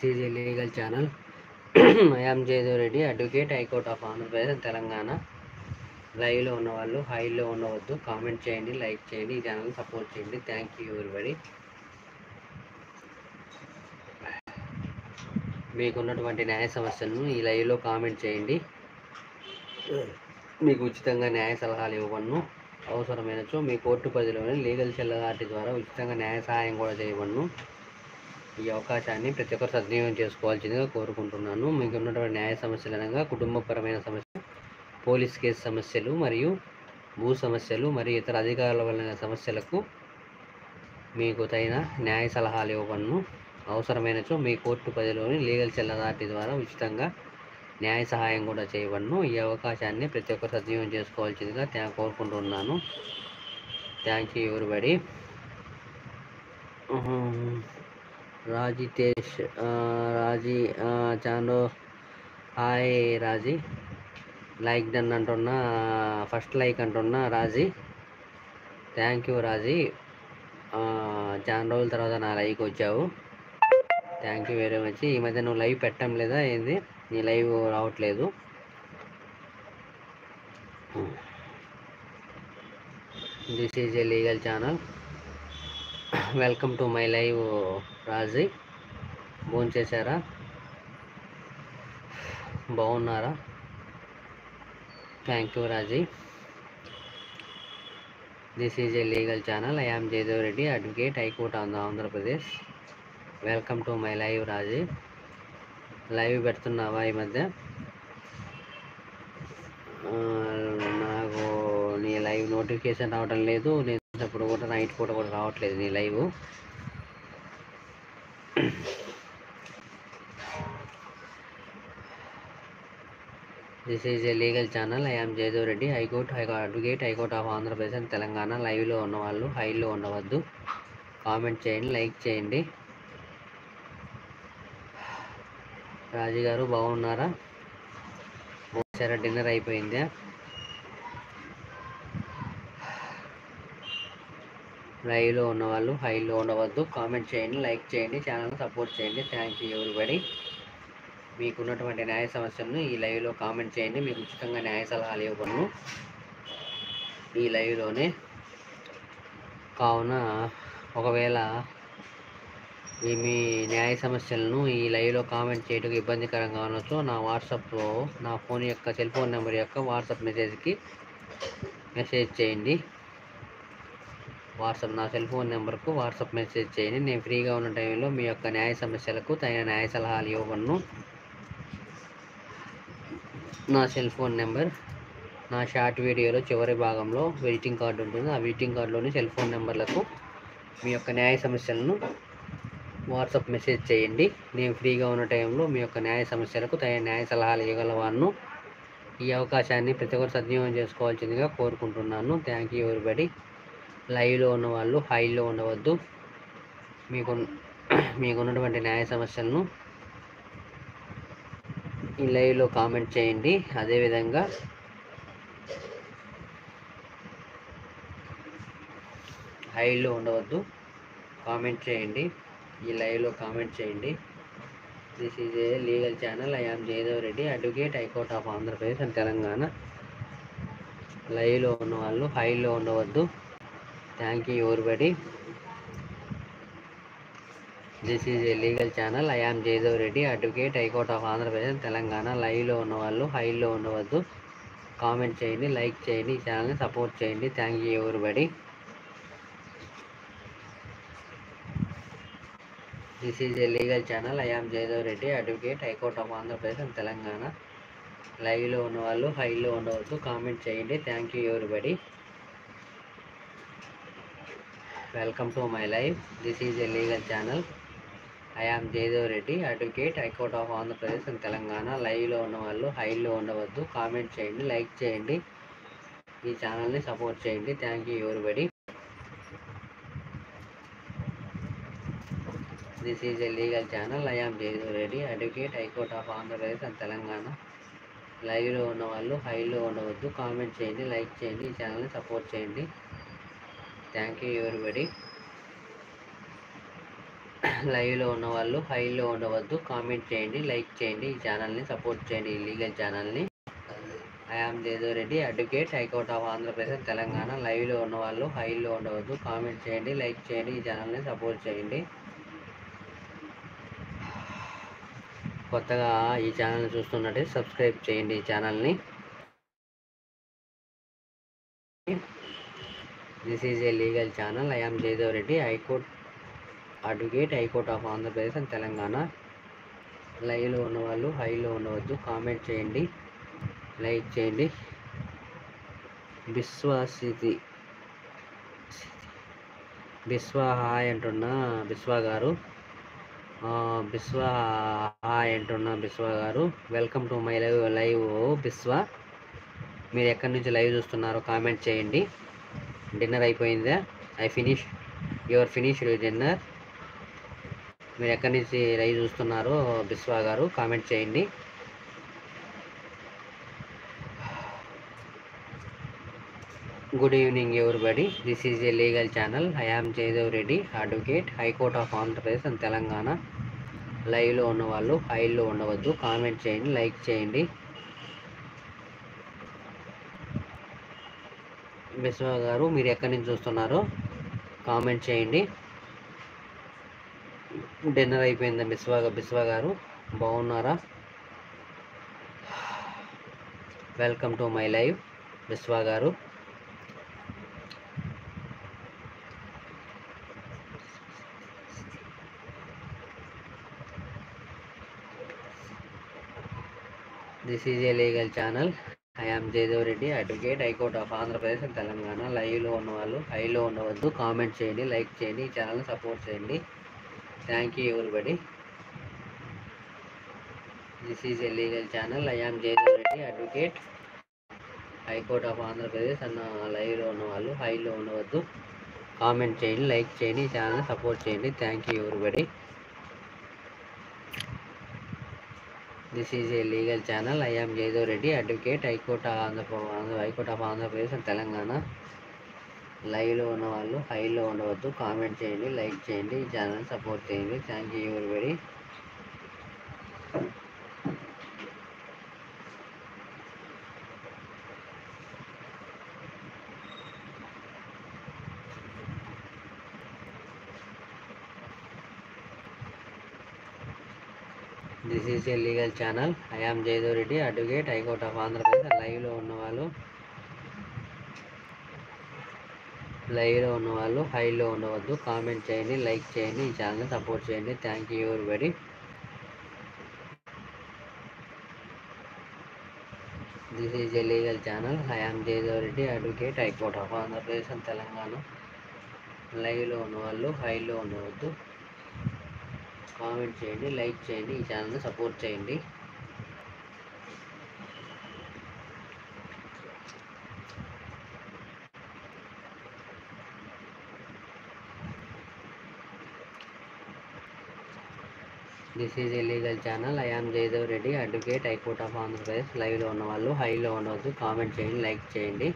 is a legal channel. I am Jaydev Reddy, Advocate, High Court of Andhra Pradesh, Telangana. లైవ్లో ఉన్న వాళ్ళు హైలో ఉండవద్దు, కామెంట్ చేయండి, లైక్ చేయండి, ఈ ఛానల్ సపోర్ట్ చేయండి. Thank you everybody. మీకున్నటువంటి న్యాయ సమస్యలను ఈ లైవ్లో కామెంట్ చేయండి. మీకు ఉచితంగా న్యాయ సలహాలు ఇవ్వబడును. అవసరమైనచో మీ కోర్టు పరిధిలోని లీగల్ సెల్ అథారిటీ ద్వారా ఉచితంగా న్యాయ సహాయం కూడా చేయబడును. ఈ అవకాశాన్ని ప్రతి ఒక్కరు సద్వినియోగం చేసుకోవాల్సిందిగా కోరుకుంటున్నాను. మీకు ఉన్నటువంటి న్యాయ సమస్యలు అనగా కుటుంబపరమైన సమస్యలు, పోలీస్ కేసు సమస్యలు మరియు భూ సమస్యలు మరియు ఇతర అధికారుల వలన సమస్యలకు మీకు తగిన న్యాయ సలహాలు ఇవ్వబడును. అవసరమైనచో మీ కోర్టు పరిధిలోని లీగల్ సెల్ అథారిటీ ద్వారా ఉచితంగా న్యాయ సహాయం కూడా చేయబడును. ఈ అవకాశాన్ని ప్రతి ఒక్కరు సద్వినియోగం చేసుకోవాల్సిందిగా కోరుకుంటున్నాను. Thank you everybody. Rajitesh Raji చాందో హాయ్ రాజీ, లైక్ డన్ అంటున్నా, ఫస్ట్ లైక్ అంటున్నా రాజీ. థ్యాంక్ యూ రాజీ, చాలా రోజుల తర్వాత నా లైక్ వచ్చావు. Thank you very much. ఈ మధ్య నువ్వు లైవ్ పెట్టడం లేదా ఏంది? నీ లైవ్ రావట్లేదు. This is a legal channel. Welcome to my live Raji. భోంచేశారా? బాగున్నారా? Thank you Raji. This is a legal channel. I am Jayadev Reddy, advocate, high court Andhra Pradesh. Welcome to my live Raji. Live పెడుతున్నావా ఈ మధ్య? నాకు నీ లైవ్ నోటిఫికేషన్ రావడం లేదు. నేను ఇప్పుడు కూడా నైట్ పూట కూడా రావట్లేదు నీ live. This is a legal channel. I am Jayadev Reddy, advocate, high court of Andhra Pradesh and Telangana. లైవ్లో ఉన్నవాళ్ళు హైలో ఉండవద్దు, కామెంట్ చేయండి, లైక్ చేయండి. రాజు గారు బాగున్నారా? సరే, డిన్నర్ అయిపోయిందా? లైవ్లో ఉన్నవాళ్ళు హైలో ఉండవద్దు, కామెంట్ చేయండి, లైక్ చేయండి, ఛానల్ సపోర్ట్ చేయండి. Thank you everybody. మీకున్నటువంటి న్యాయ సమస్యలను ఈ లైవ్లో కామెంట్ చేయండి. మీకు ఉచితంగా న్యాయ సలహాలు ఇవ్వబడును ఈ లైవ్లోనే. కావున ఒకవేళ మీ న్యాయ సమస్యలను ఈ లైవ్లో కామెంట్ చేయడానికి ఇబ్బందికరంగా ఉండొచ్చు, నా వాట్సాప్లో నా ఫోన్ యొక్క సెల్ ఫోన్ నెంబర్ యొక్క వాట్సాప్ మెసేజ్కి మెసేజ్ చేయండి. నా సెల్ ఫోన్ నెంబర్కు వాట్సాప్ మెసేజ్ చేయండి. నేను ఫ్రీగా ఉన్న టైంలో మీ యొక్క న్యాయ సమస్యలకు తగిన న్యాయ సలహాలు ఇవ్వబడును. నా సెల్ ఫోన్ నెంబర్ నా షార్ట్ వీడియోలో చివరి భాగంలో విజిటింగ్ కార్డు ఉంటుంది. ఆ విజిటింగ్ కార్డులోని సెల్ ఫోన్ నెంబర్లకు మీ యొక్క న్యాయ సమస్యలను వాట్సాప్ మెసేజ్ చేయండి. నేను ఫ్రీగా ఉన్న టైంలో మీ యొక్క న్యాయ సమస్యలకు తగిన న్యాయ సలహాలు ఇవ్వగలవాను. ఈ అవకాశాన్ని ప్రతి ఒక్కరు సద్వినియోగం చేసుకోవాల్సిందిగా కోరుకుంటున్నాను. Thank you everybody. లైవ్లో ఉన్న వాళ్ళు హైలో ఉండవద్దు. మీకున్నటువంటి న్యాయ సమస్యలను ఈ లైవ్లో కామెంట్ చేయండి. అదేవిధంగా హైలో ఉండవద్దు, కామెంట్ చేయండి. ఈ లైవ్లో కామెంట్ చేయండి. This is a legal channel. I am Jayadev Reddy, advocate, high court of Andhra Pradesh and Telangana. లైవ్లో ఉన్న వాళ్ళు హైలో ఉండవద్దు. Thank you everybody. This is a legal channel. I am Jayadev Reddy, advocate, high court of Andhra Pradesh and Telangana. లైవ్లో ఉన్న వాళ్ళు హైలో ఉండవద్దు, కామెంట్ చేయండి, లైక్ చేయండి, ఈ ఛానల్ని సపోర్ట్ చేయండి. Thank you everybody. This is a legal channel. I am Jayadev Reddy, advocate, high court of Andhra Pradesh and Telangana. లైవ్లో ఉన్న వాళ్ళు హైలో ఉండవద్దు, కామెంట్ చేయండి. Thank you everybody. Welcome to my live. This is a legal channel. I am Jayadev Reddy, advocate, high court of Andhra Pradesh and Telangana. లైవ్లో ఉన్న వాళ్ళు హైలో ఉండవద్దు, కామెంట్ చేయండి, లైక్ చేయండి, ఈ ఛానల్ని సపోర్ట్ చేయండి. Thank you everybody. This is a legal channel. I am Jayadev Reddy, advocate, high court of Andhra Pradesh and Telangana. లైవ్లో ఉన్న వాళ్ళు హైలో ఉండవద్దు, కామెంట్ చేయండి, లైక్ చేయండి, ఈ ఛానల్ని సపోర్ట్ చేయండి. Thank you everybody. లైవ్లో ఉన్న వాళ్ళు హైలో ఉండవద్దు, కామెంట్ చేయండి, లైక్ చేయండి, ఈ ఛానల్ని సపోర్ట్ చేయండి, ఈ లీగల్ ఛానల్ని. I am Jayadev advocate, high court of Andhra Pradesh Telangana. లైవ్లో ఉన్న వాళ్ళు హైలో ఉండవద్దు, కామెంట్ చేయండి, లైక్ చేయండి, ఈ ఛానల్ని సపోర్ట్ చేయండి. కొత్తగా ఈ ఛానల్ని చూస్తున్నట్టే సబ్స్క్రైబ్ చేయండి ఈ ఛానల్ని. This is a legal channel. I am Jayadev Reddy, high court advocate, high court of Andhra Pradesh and Telangana. లైవ్లో ఉన్నవాళ్ళు హైలో ఉండవద్దు, కామెంట్ చేయండి, లైక్ చేయండి. బిస్వా హాయ్ అంటున్నా బిస్వా గారు, బిస్వా హాయ్ అంటున్నా బిస్వా గారు. Welcome to my live Biswa. మీరు ఎక్కడి నుంచి లైవ్ చూస్తున్నారో కామెంట్ చేయండి. డిన్నర్ అయిపోయిందా? Your finished dinner. మీరు ఎక్కడి నుంచి లైవ్ చూస్తున్నారో బిస్వా గారు కామెంట్ చేయండి. Good evening everybody. This is a legal channel. I am Jayadev Reddy, advocate, high court of Andhra Pradesh and Telangana. లైవ్లో ఉన్నవాళ్ళు హైలో ఉండవద్దు, కామెంట్ చేయండి, లైక్ చేయండి. బిస్వా గారు మీరు ఎక్కడి నుంచి చూస్తున్నారో కామెంట్ చేయండి. డిన్నర్ అయిపోయిందా బిస్వా గారు? బాగున్నారా? Welcome to my live Biswa గారు. This is a legal channel. I am Jayadev Reddy, advocate, high court of Andhra Pradesh and Telangana. లైవ్లో ఉన్నవాళ్ళు హైలో ఉండవద్దు, కామెంట్ చేయండి, లైక్ చేయండి, ఈ ఛానల్ని సపోర్ట్ చేయండి. Thank you everybody. This is a legal channel. I am Jayadev Reddy, advocate, high court of Andhra Pradesh అన్న. లైవ్లో ఉన్నవాళ్ళు హైలో ఉండవద్దు, కామెంట్ చేయండి, లైక్ చేయండి, ఈ ఛానల్ని సపోర్ట్ చేయండి. Thank you everybody. This is a legal channel. I am Jayadev Reddy, advocate, high court of Andhra Pradesh and Telangana. లైవ్లో ఉన్నవాళ్ళు హైలో ఉండవద్దు, కామెంట్ చేయండి, లైక్ చేయండి, ఈ ఛానల్ని సపోర్ట్ చేయండి. Thank you everybody. This is a legal channel. I am Jayadev Reddy, advocate, high court of Andhra Pradesh. లైవ్లో ఉన్నవాళ్ళు హైలో ఉండవద్దు, కామెంట్ చేయండి, లైక్ చేయండి, ఈ ఛానల్ని సపోర్ట్ చేయండి. Thank you everybody. This is a legal channel. I am Jayadev Reddy, advocate, high court of Andhra Pradesh and Telangana. లైవ్లో ఉన్నవాళ్ళు హైలో ఉండవద్దు, కామెంట్ చేయండి, లైక్ చేయండి, ఈ ఛానల్ని సపోర్ట్ చేయండి. This is a legal channel. I am Jayadev Reddy, advocate, high court of Andhra Pradesh. లైవ్లో ఉన్నవాళ్ళు హైలో ఉండవద్దు, కామెంట్ చేయండి, లైక్ చేయండి.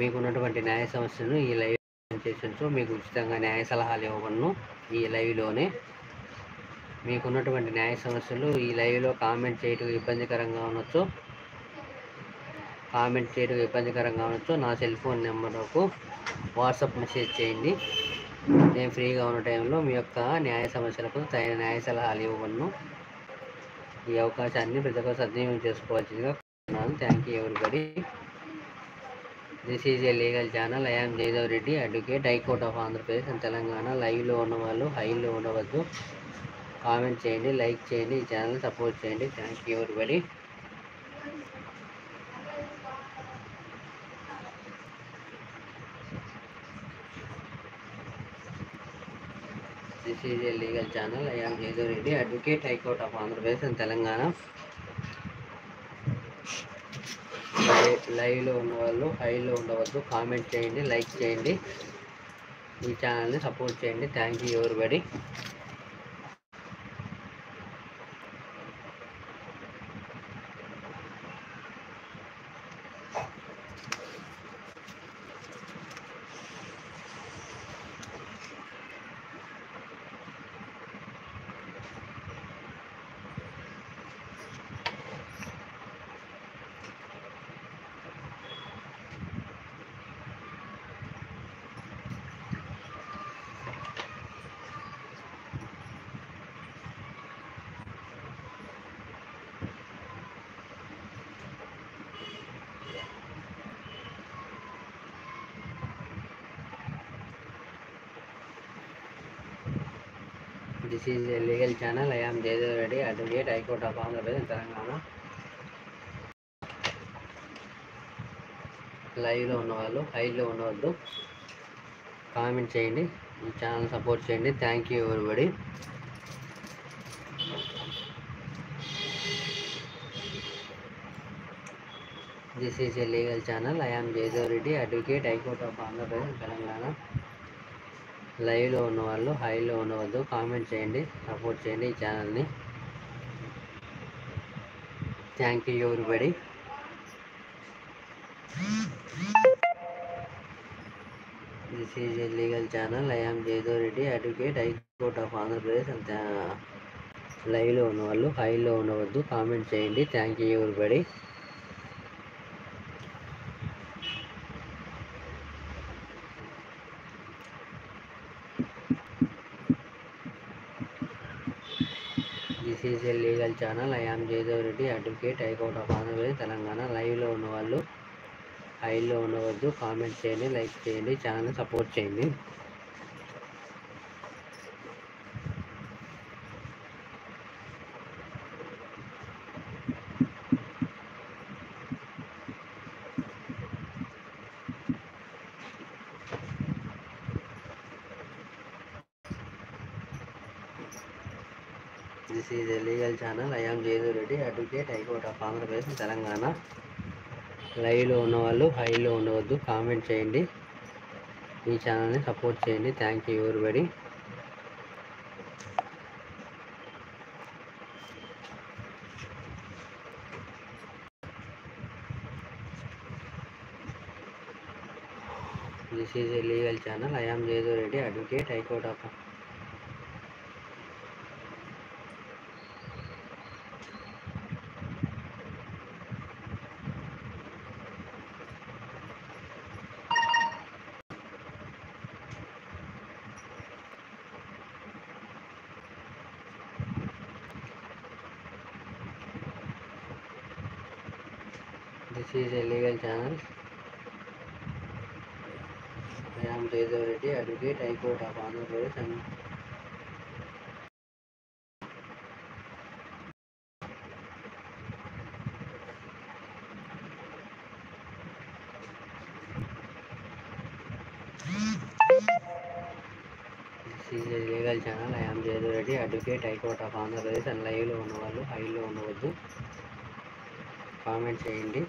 మీకున్నటువంటి న్యాయ సమస్యను ఈ లైవ్ సెషన్స్లో మీకు ఉచితంగా న్యాయ సలహాలు ఇవ్వబడును. ఈ లైవ్లోనే మీకున్నటువంటి న్యాయ సమస్యలు ఈ లైవ్లో కామెంట్ చేయటం ఇబ్బందికరంగా ఉండొచ్చు. నా సెల్ ఫోన్ నెంబర్కు వాట్సాప్ మెసేజ్ చేయండి. నేను ఫ్రీగా ఉన్న టైంలో మీ యొక్క న్యాయ సమస్యలకు తగిన న్యాయ సలహాలు ఇవ్వబడును. ఈ అవకాశాన్ని ప్రతి ఒక్కరు సద్వినియోగం చేసుకోవాల్సిందిగా కోరుతున్నాను. Thank you everybody. This is a legal channel. I am Jayadev Reddy, advocate, high court of Andhra Pradesh and Telangana. లైవ్లో ఉన్నవాళ్ళు హైలో ఉండవద్దు, కామెంట్ చేయండి, లైక్ చేయండి, ఈ ఛానల్ని సపోర్ట్ చేయండి. Thank you everybody. This is a legal channel. I am Jayadev Reddy, advocate, high court of Andhra Pradesh and Telangana. లైవ్లో ఉన్నవాళ్ళు హైలో ఉండవద్దు, కామెంట్ చేయండి, లైక్ చేయండి, ఈ ఛానల్ని సపోర్ట్ చేయండి. Thank you everybody. This is a legal channel. I am Jayadev Reddy, advocate, high court of Andhra Pradesh, Telangana. లైవ్లో ఉన్నవాళ్ళు హైలో ఉండవద్దు, కామెంట్ చేయండి, ఈ ఛానల్ సపోర్ట్ చేయండి. Thank you everybody. This is a legal channel. I am Jayadev Reddy, advocate, high court of Andhra Pradesh, Telangana. లైవ్లో ఉన్నవాళ్ళు హైలో ఉండవద్దు, కామెంట్ చేయండి, సపోర్ట్ చేయండి ఈ ఛానల్ని. Thank you everybody. This is a legal channel. I am Jayadev Reddy, advocate, high court of Andhra Pradesh. లైవ్లో ఉన్నవాళ్ళు హైలో ఉండవద్దు, కామెంట్ చేయండి. Thank you everybody. This is a legal channel. I am Jayadev Reddy, advocate, high court of Andhra Pradesh, Telangana. లైవ్లో ఉన్నవాళ్ళు హైలో ఉండవద్దు, కామెంట్ చేయండి, లైక్ చేయండి, ఛానల్ని సపోర్ట్ చేయండి. This is a legal channel. I am Jayadev Reddy, advocate, high court of Andhra Pradesh, Telangana. లైవ్లో ఉన్నవాళ్ళు హైలో ఉండవద్దు, కామెంట్ చేయండి, ఈ ఛానల్ని సపోర్ట్ చేయండి. Thank you everybody. This is a legal channel. I am Jayadev Reddy, advocate, high court of this is a legal channel. I am Jayadev Reddy, advocate, high court of Andhra Pradesh. This is a legal channel. I am Jayadev Reddy, advocate, high court of Andhra Pradesh. And లైవ్లో ఉన్నవాళ్ళు హైలో ఉండవద్దు, comment చేయండి.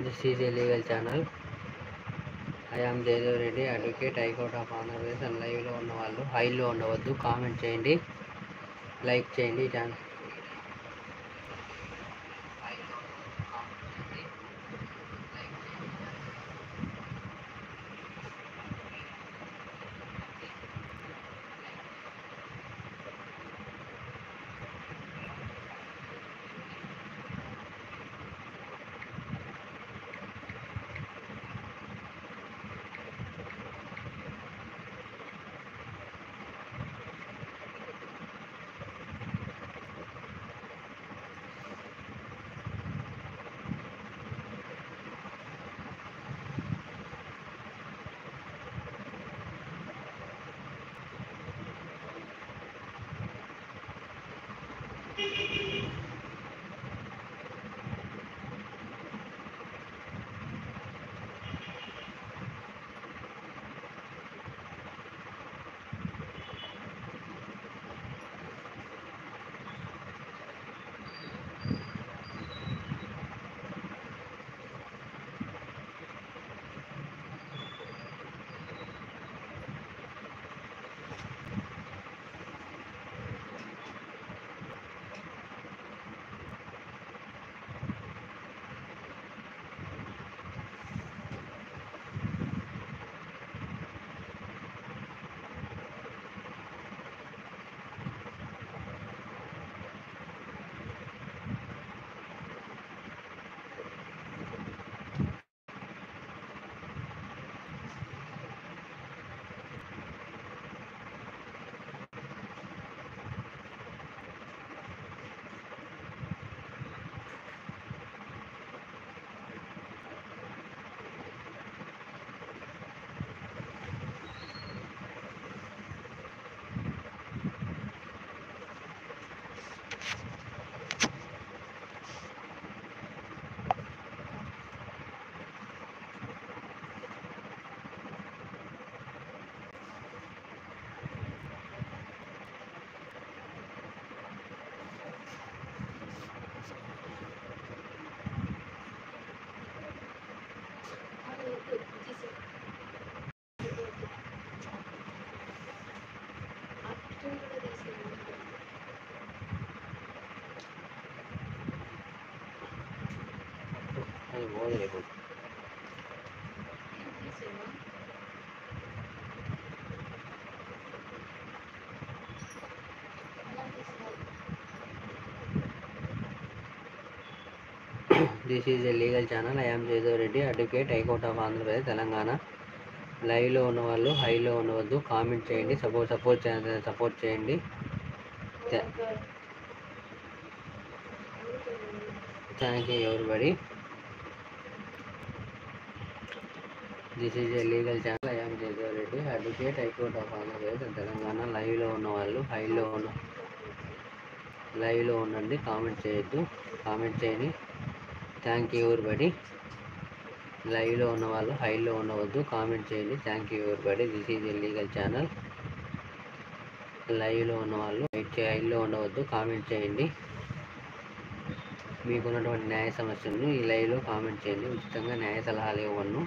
This is a legal channel. I am Jayadev Reddy, advocate, high court of Andhra Pradesh. And లైవ్లో ఉన్నవాళ్ళు హైలో ఉండవద్దు, comment చేయండి, లైక్ చేయండి ఈ ఛానల్. తెలియదు. This is a legal channel. I am Jayadev Reddy, advocate, high court of Andhra Pradesh, Telangana. లైవ్లో ఉన్న వాళ్ళు హైలో ఉండవద్దు, కామెంట్ చేయండి, సపోర్ట్ చేయండి. Thank you everybody. This is a legal channel. I am Jayadev Reddy, advocate, high court of Andhra Pradesh, Telangana. లైవ్లో ఉన్న వాళ్ళు లైవ్లో ఉండండి, కామెంట్ చేయండి. Thank you everybody. లైవ్లో ఉన్న వాళ్ళు హైలో ఉండవద్దు, కామెంట్ చేయండి. Thank you everybody. This is a legal channel. లైవ్లో ఉన్న వాళ్ళు హైలో ఉండవద్దు, కామెంట్ చేయండి. మీకున్నటువంటి న్యాయ సమస్యలను ఈ లైవ్లో కామెంట్ చేయండి. ఉచితంగా న్యాయ సలహాలు ఇవ్వను.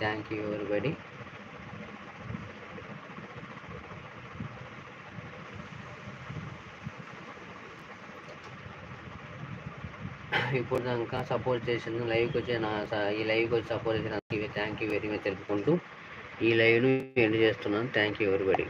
Thank you everybody. ఇప్పుడు దాకా సపోర్ట్ చేసిన లైవ్కి వచ్చే ఈ లైవ్కి వచ్చి సపోర్ట్ చేసిన థ్యాంక్ యూ వెరీ మచ్ తెలుపుకుంటూ ఈ లైవ్ను ఎండ్ చేస్తున్నాను. Thank you everybody.